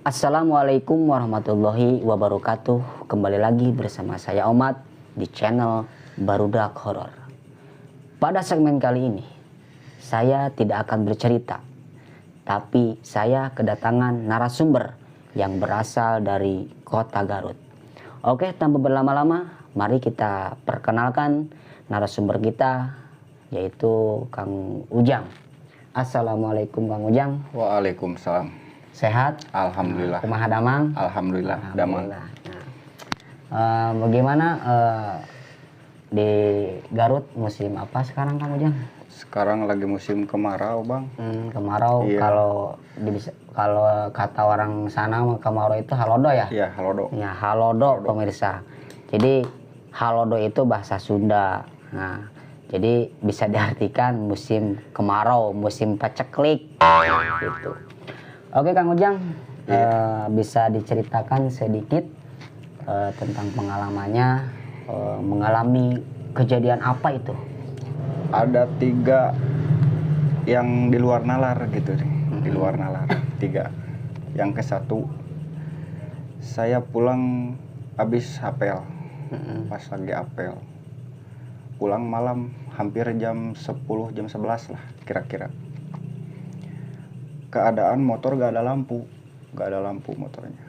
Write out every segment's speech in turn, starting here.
Assalamualaikum warahmatullahi wabarakatuh. Kembali lagi bersama saya Omad di channel Barudak Horor. Pada segmen kali ini saya tidak akan bercerita, tapi saya kedatangan narasumber yang berasal dari kota Garut. Oke, tanpa berlama-lama, mari kita perkenalkan narasumber kita, yaitu Kang Ujang. Assalamualaikum Kang Ujang. Waalaikumsalam. Sehat? Alhamdulillah. Kumaha damang? Alhamdulillah, damang. Bagaimana di Garut musim apa sekarang Kang Ujang? Sekarang lagi musim kemarau, Bang. Kemarau. Iya. Kalau kata orang sana kemarau itu halodo ya? Iya, halodo. Ya, halodo pemirsa. Jadi halodo itu bahasa Sunda. Nah, jadi bisa diartikan musim kemarau, musim paceklik gitu. Oke Kang Ujang, bisa diceritakan sedikit tentang pengalamannya, mengalami kejadian apa itu? Ada 3 yang di luar nalar gitu nih. Di luar nalar 3. Yang ke-1, saya pulang habis apel. Pas lagi apel. Pulang malam hampir jam 10, jam 11 lah kira-kira. Keadaan motor gak ada lampu motornya.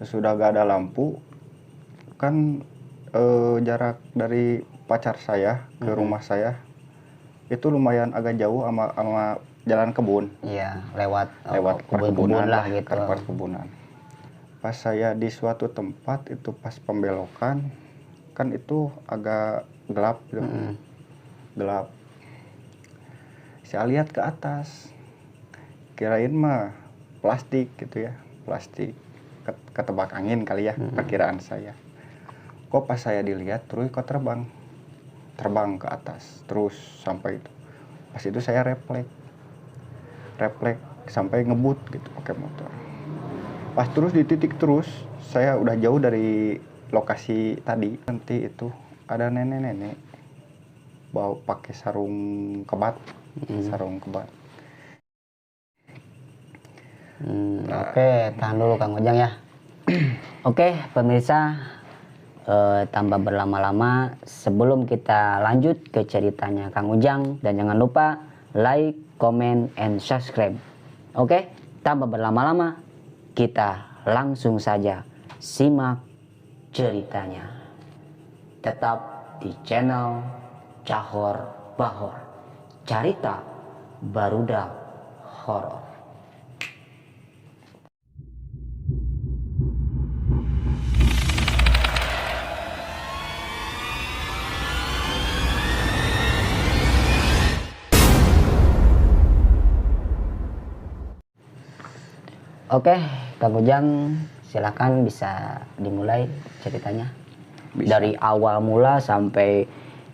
Sesudah gak ada lampu, kan jarak dari pacar saya ke rumah saya itu lumayan agak jauh sama jalan kebun. Iya, lewat perkebunan lah gitu. Perkebunan. Pas saya di suatu tempat itu pas pembelokan, kan itu agak gelap gitu. Gelap. Saya lihat ke atas. Kirain mah plastik gitu ya, plastik ketebak angin kali ya, perkiraan saya. Kok pas saya dilihat terus kok terbang ke atas terus sampai itu. Pas itu saya refleks sampai ngebut gitu pakai motor. Pas terus di titik terus saya udah jauh dari lokasi tadi, nanti itu ada nenek-nenek bawa pakai sarung kebat. Oke, tahan dulu Kang Ujang ya. Oke, pemirsa, tanpa berlama-lama, sebelum kita lanjut ke ceritanya Kang Ujang, dan jangan lupa like, comment, and subscribe. Oke, tanpa berlama-lama, kita langsung saja simak ceritanya. Tetap di channel Cahor Bahor, Carita Barudak Horor. Oke, Kang Ujang, silakan bisa dimulai ceritanya. Bisa. Dari awal mula sampai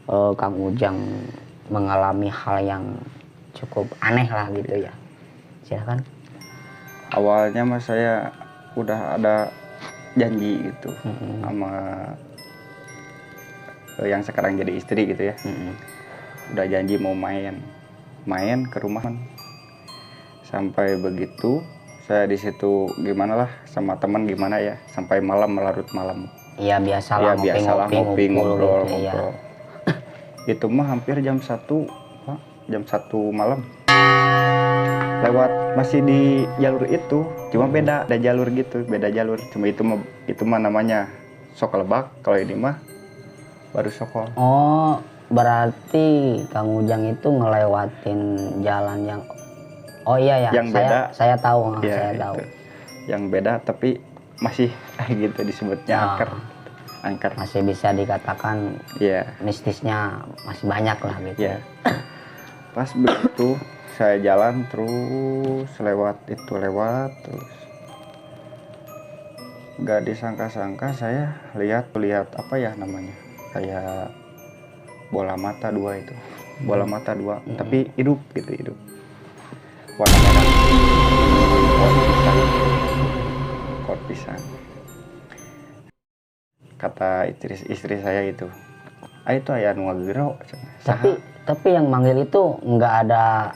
Kang Ujang mengalami hal yang cukup aneh lah gitu ya. Silakan. Awalnya mas saya udah ada janji gitu sama yang sekarang jadi istri gitu ya. Udah janji mau main ke rumah. Sampai begitu saya di situ gimana lah sama teman gimana ya, sampai malam, larut malam. Iya, biasalah ngopi ngobrol. Gitu, ya. Itu mah hampir jam 1 malam. Lewat masih di jalur itu, cuma beda jalur. Cuma itu mah namanya Sok Lebak, kalau ini mah baru Sokol. Oh, berarti Kang Ujang itu ngelewatin jalan yang yang beda. Saya tahu. Ya, saya tahu. Yang beda tapi masih gitu disebutnya angker. Masih bisa dikatakan mistisnya masih banyak lah gitu. Ya. Pas begitu saya jalan terus lewat terus. Gak disangka-sangka saya lihat apa ya namanya, kayak bola mata 2 itu. Bola mata 2, tapi hidup. Warna merah. Pot pisang. Kata istri saya itu, Itu aya nu ngagero. Tapi yang manggil itu nggak ada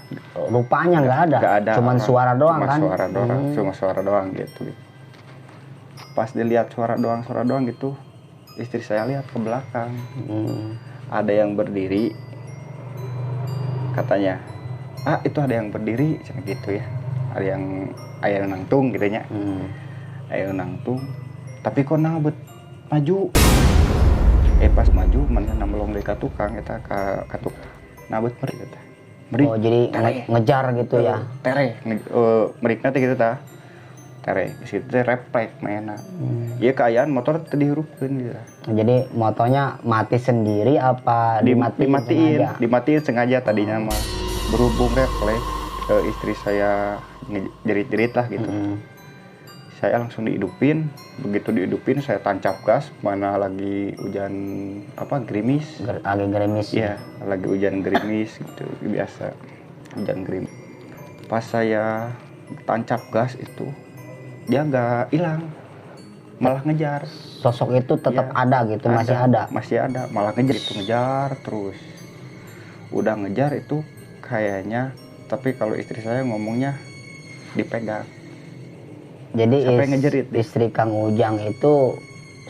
rupanya, nggak ada. Cuman orang, suara doang cuma kan? Suara doang, cuma suara doang gitu. Pas dilihat suara doang gitu, istri saya lihat ke belakang. Ada yang berdiri. Katanya, itu ada yang berdiri, gitu ya. Ada yang nangtung gitu nya. Aya nangtung. Tapi kok nabet maju. Pas maju mana namlong deui ka tukang eta ka tukang. Nabet meri eta. Oh, jadi ngejar gitu ya. Tere, merikna teh gitu tah. Tere, situ teh refleks mainna. Ieu keayaan motor teu dihirupkeun gitu. Jadi motornya mati sendiri apa dimatiin sengaja tadinya mah. Berhubung refleks, istri saya jerit-jerit lah gitu. Saya langsung dihidupin. Begitu dihidupin saya tancap gas, mana lagi hujan gerimis. Lagi gerimis. Iya, lagi hujan gerimis gitu, biasa hujan gerimis. Pas saya tancap gas itu, dia nggak hilang, malah ngejar. Sosok itu tetap ada gitu, masih ada. Masih ada, malah ngejar terus. Udah ngejar itu kayaknya, tapi kalau istri saya ngomongnya dipegang. Jadi istri Kang Ujang itu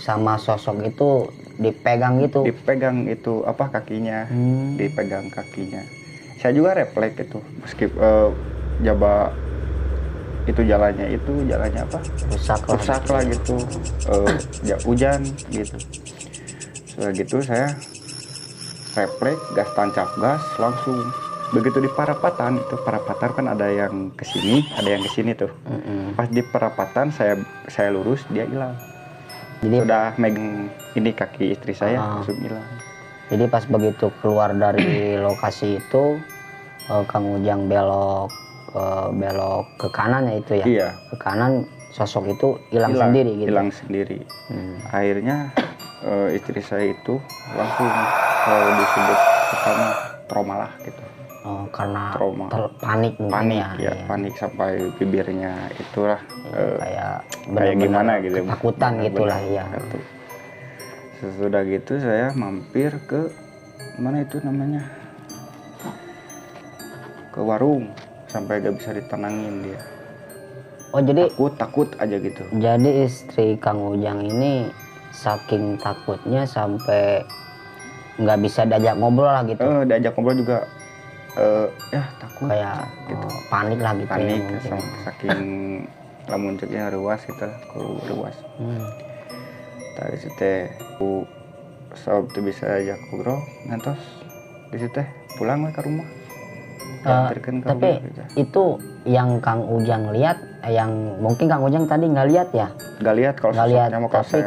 sama sosok itu dipegang gitu. Dipegang itu kakinya, dipegang kakinya. Saya juga refleks itu, meskipun itu jalannya rusak lah gitu, hujan gitu. Setelah gitu saya refleks, tancap gas langsung. Begitu di parapatan kan ada yang kesini, ada yang kesini tuh. Pas di parapatan saya lurus, dia hilang. Jadi udah megang ini kaki istri saya langsung hilang. Jadi pas begitu keluar dari lokasi itu, Kang Ujang belok ke kanan ya itu ya. Iya. Ke kanan, sosok itu hilang sendiri gitu. Hilang sendiri. Akhirnya istri saya itu langsung kalau disebut pertama trauma lah gitu. Karena panik ya. Panik sampai bibirnya itulah kayak gimana gitu, ketakutan gitulah ya. Sesudah gitu saya mampir ke mana itu namanya, ke warung sampai gak bisa ditenangin dia. Jadi takut aja gitu. Jadi istri Kang Ujang ini saking takutnya sampai nggak bisa diajak ngobrol lah gitu. Diajak ngobrol juga takut kayak gitu. Panik lah gitu. Panik ya, saking lamun ceknya ruas gitu lah, ruas. Tadi situ sob tuh bisa ajak ngobrol ngantos di situ pulang ke rumah. Tapi rumah, itu yang Kang Ujang lihat, yang mungkin Kang Ujang tadi nggak lihat ya? Nggak lihat kalau sosoknya mau. Tapi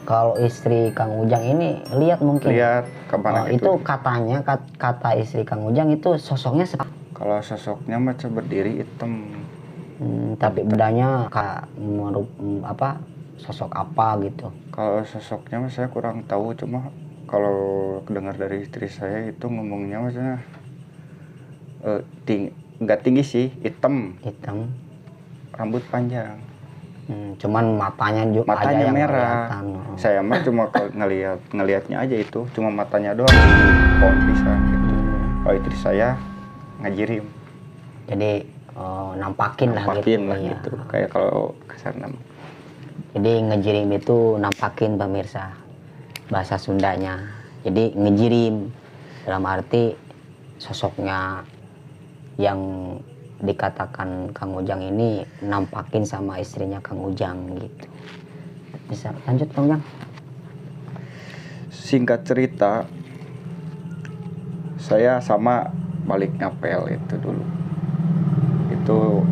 kalau istri Kang Ujang ini lihat mungkin. Lihat kemana itu katanya kata istri Kang Ujang itu sosoknya kalau sosoknya macam berdiri hitam. Tapi bedanya sosok apa gitu. Kalau sosoknya saya kurang tahu, cuma kalau dengar dari istri saya itu ngomongnya maksudnya nggak tinggi sih, hitam, rambut panjang. Cuman matanya aja yang merah. Saya mah cuma ngelihatnya aja itu, cuma matanya doang pohon pisang gitu. Kalau istri saya ngajirim. Jadi nampakin lah gitu. Kayak kalau kasar nama. Jadi ngejirim itu nampakin pemirsa, bahasa Sundanya. Jadi ngejirim dalam arti sosoknya yang dikatakan Kang Ujang ini nampakin sama istrinya Kang Ujang gitu. Bisa lanjut Kang Ujang? Singkat cerita, saya sama balik ngapel itu dulu. Itu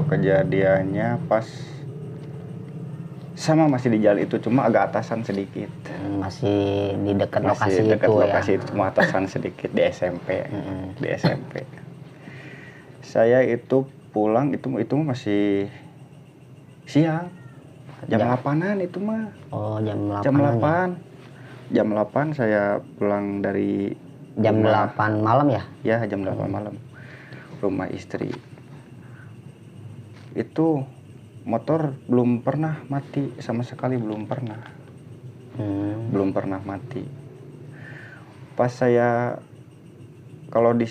kejadiannya pas sama masih di jalan itu, cuma agak atasan sedikit. Masih di dekat lokasi itu cuma atasan sedikit di SMP. Di SMP. Saya itu pulang itu masih siang. Jam 8-an itu mah. Jam 8. Jam 8 saya pulang dari jam rumah. 8 malam ya? Ya, jam 8 malam. Rumah istri. Itu motor belum pernah mati, sama sekali belum pernah. Belum pernah mati. Pas saya kalau di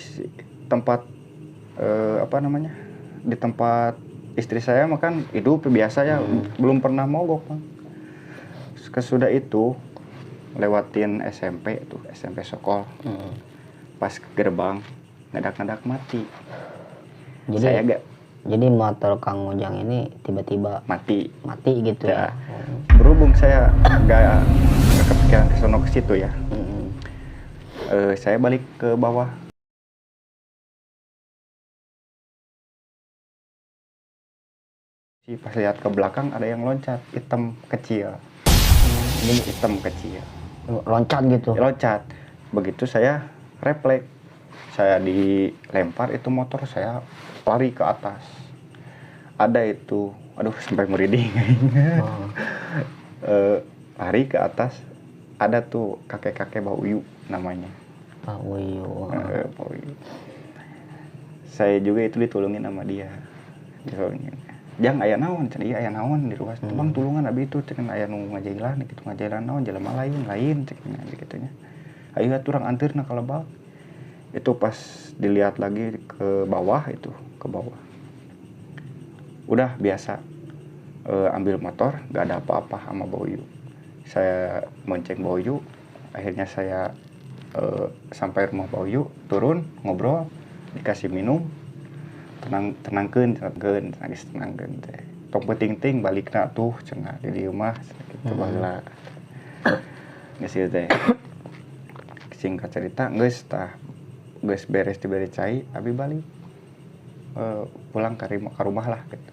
tempat apa namanya, di tempat istri saya makan hidup biasa ya, belum pernah mogok Bang. Kesudah itu lewatin SMP tuh, SMP Sokol. Pas ke gerbang ngedak-ngedak mati. Jadi Saya jadi motor Kang Ujang ini tiba-tiba mati gitu ya. Berhubung saya nggak kepikiran ke sono ke situ ya. Saya balik ke bawah. Pas lihat ke belakang ada yang loncat, hitam kecil. Hitam kecil. Loncat gitu. Loncat. Begitu saya refleks. Saya dilempar itu motor, saya lari ke atas. Ada itu, aduh sampai merinding. Lari ke atas, ada tuh kakek-kakek Pak Uyu namanya. Pak Uyu. Pak Uyu. Saya juga itu ditolongin sama dia. Jang aya naon, cenah ieu aya naon di ruas. Bang tulungan abi itu cenah aya nu ngajailan gitu, ngajailan naon jelema lain cenah gitunya. Ayo atuh urang anteurna ka Lebak. Itu pas dilihat lagi ke bawah itu, ke bawah. Udah biasa ambil motor, gak ada apa-apa sama Boyu. Saya monceng Boyu, akhirnya saya sampai rumah Boyu, turun, ngobrol, dikasih minum, tenangkeun teh. Tong penting balikna tuh cenah di dieu mah kitu baheula. Geus ieu teh. Singkat cerita geus beres diberi cai, abi balik. Pulang ke rumah lah gitu.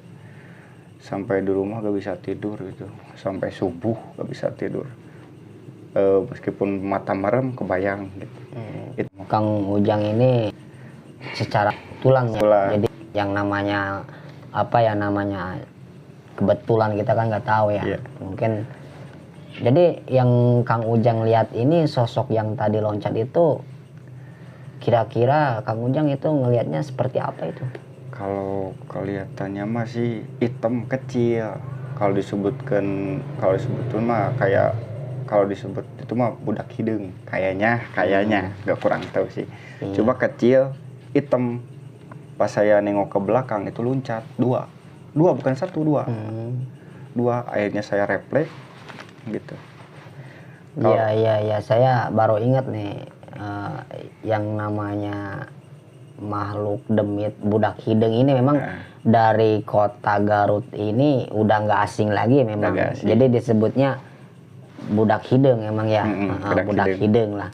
Sampai di rumah gak bisa tidur gitu. Sampai subuh gak bisa tidur. Meskipun mata merem kebayang gitu. Kang Ujang ini secara tulang ya. Jadi yang namanya namanya kebetulan kita kan nggak tahu ya. Mungkin jadi yang Kang Ujang lihat ini sosok yang tadi loncat itu kira-kira Kang Ujang itu ngelihatnya seperti apa itu? Kalau kelihatannya masih hitam kecil. Kalau disebutkan mah kayak kalau disebut itu mah budak hidung kayaknya nggak kurang tahu sih. Coba kecil hitam. Pas saya nengok ke belakang itu loncat dua bukan satu, dua. Akhirnya saya refleks gitu. Iya, saya baru ingat nih yang namanya makhluk demit budak hidung ini memang dari kota Garut ini udah nggak asing lagi memang. Jadi disebutnya budak hidung emang ya. Budak hidung lah.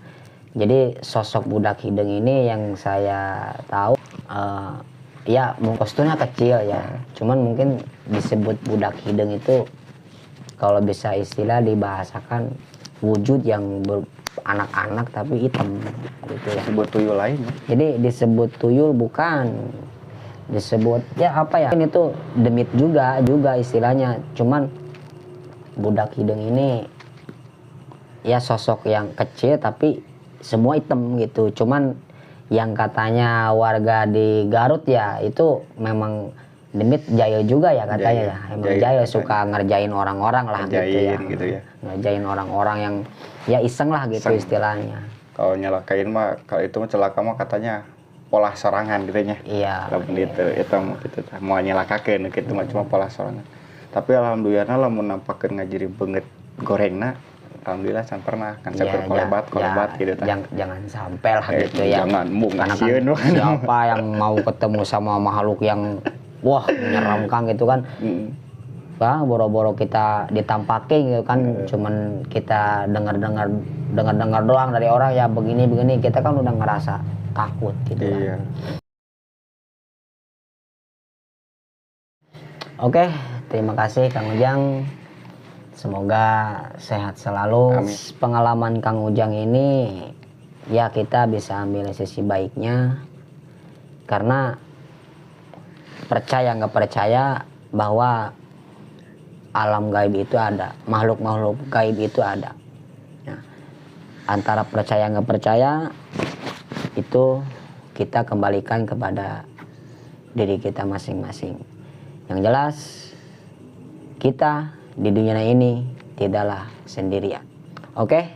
Jadi sosok budak hidung ini yang saya tahu ya posturnya kecil ya. Cuman mungkin disebut budak hidung itu kalau bisa istilah dibahasakan wujud yang anak-anak tapi hitam gitu ya. Disebut tuyul lain. Jadi disebut tuyul bukan. Disebut ya apa ya? Ini tuh demit juga istilahnya. Cuman budak hidung ini ya sosok yang kecil tapi semua hitam gitu. Cuman yang katanya warga di Garut ya itu memang demit jahil juga ya katanya ya. Emang jahil suka ngerjain orang-orang lah gitu ya. Ngerjain orang-orang yang ya iseng lah gitu istilahnya. Kalau nyelakain mah, kalau itu mah celaka mah katanya pola sorangan gitu nya. Iya. Lamun itu mau nyelakakeun gitu mah cuma pola sorangan. Tapi alhamdulillah lamun nampakeun ngajiri beungeut gorengna, alhamdulillah can pernah kan sakur kolebat gitu tah. Jangan sampai lah gitu ya. Jangan karena kan siapa yang mau ketemu sama makhluk yang wah menyeramkan gitu kan. Bang, boro-boro kita ditampakin gitu kan, cuman kita dengar doang dari orang ya begini kita kan udah ngerasa takut gitu kan. Oke, terima kasih Kang Ujang. Semoga sehat selalu. Amin. Pengalaman Kang Ujang ini ya kita bisa ambil sisi baiknya karena percaya nggak percaya bahwa alam gaib itu ada, makhluk-makhluk gaib itu ada. Nah, antara percaya nggak percaya itu kita kembalikan kepada diri kita masing-masing. Yang jelas kita di dunia ini tidaklah sendirian. Oke,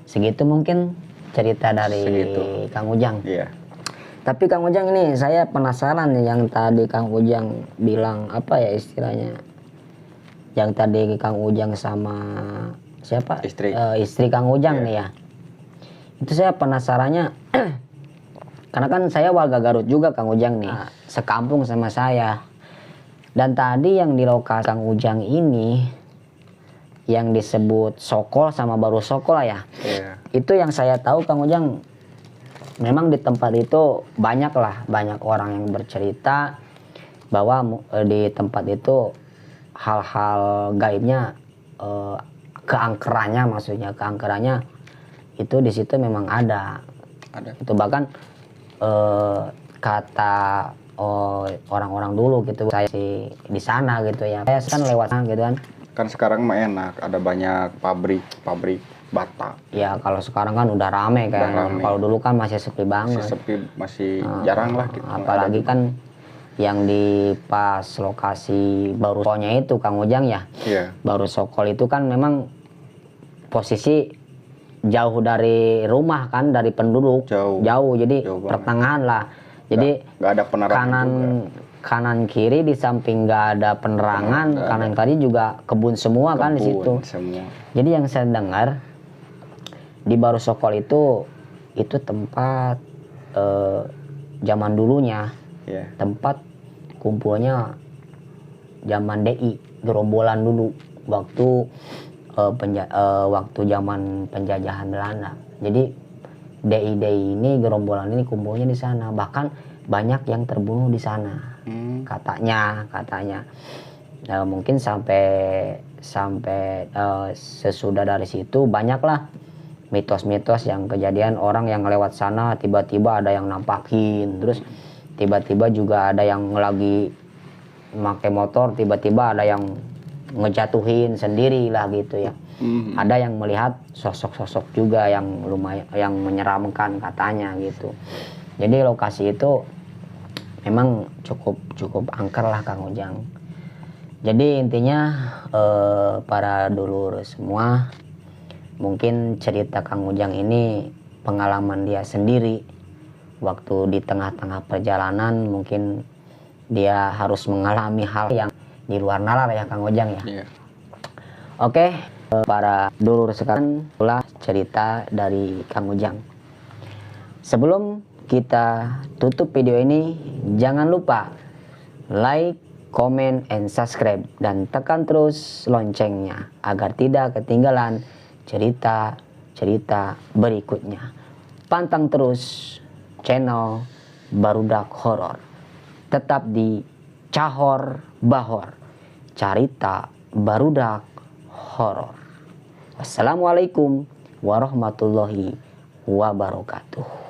segitu mungkin cerita dari Segitu. Kang Ujang. Iya. Tapi Kang Ujang ini saya penasaran nih yang tadi Kang Ujang bilang apa ya istilahnya? Yang tadi Kang Ujang sama siapa? Istri. Istri Kang Ujang Iya. nih ya. Itu saya penasarannya karena kan saya warga Garut juga Kang Ujang nih. Sekampung sama saya. Dan tadi yang di lokasi Kang Ujang ini yang disebut Sokol sama Baru Sokol ya. Iya. Itu yang saya tahu Kang Ujang memang di tempat itu banyak orang yang bercerita bahwa di tempat itu hal-hal gaibnya, keangkerannya itu di situ memang ada. Itu bahkan kata orang-orang dulu gitu, saya sih di sana gitu ya, saya kan lewat sana gitu kan. Kan sekarang mah enak, ada banyak pabrik bata. Ya kalau sekarang kan udah rame kan. rame. Kalau dulu kan masih sepi banget. Masih jarang lah gitu. Apalagi kan yang di pas lokasi Baru Sokolnya itu Kang Ujang ya. Iya. Baru Sokol itu kan memang posisi jauh dari rumah kan, dari penduduk. Jauh. Jadi Jauh banget. pertengahan lah. Jadi nggak ada penerangan kanan kiri di samping nggak ada penerangan, kanan kiri juga kebun semua kan di situ. Semua. Jadi yang saya dengar di Baru Sokol itu tempat zaman dulunya, Iya. tempat kumpulnya zaman DI, gerombolan dulu waktu waktu zaman penjajahan Belanda. Jadi DI ini gerombolan ini kumpulnya di sana, bahkan banyak yang terbunuh di sana. Katanya mungkin sampai sesudah dari situ banyaklah mitos-mitos yang kejadian orang yang lewat sana tiba-tiba ada yang nampakin, terus tiba-tiba juga ada yang lagi pakai motor tiba-tiba ada yang ngejatuhin sendiri lah gitu ya. Ada yang melihat sosok-sosok juga yang lumayan yang menyeramkan katanya gitu. Jadi lokasi itu memang cukup angker lah Kang Ujang. Jadi intinya para dulur semua, mungkin cerita Kang Ujang ini pengalaman dia sendiri waktu di tengah-tengah perjalanan, mungkin dia harus mengalami hal yang di luar nalar ya Kang Ujang ya. Iya. Oke, para dulur sekalian, itulah cerita dari Kang Ujang. Sebelum kita tutup video ini, jangan lupa like, comment, and subscribe, dan tekan terus loncengnya agar tidak ketinggalan cerita-cerita berikutnya. Pantang terus channel Barudak Horor. Tetap di Cahor Bahor, Carita Barudak Horor. Wassalamualaikum warahmatullahi wabarakatuh.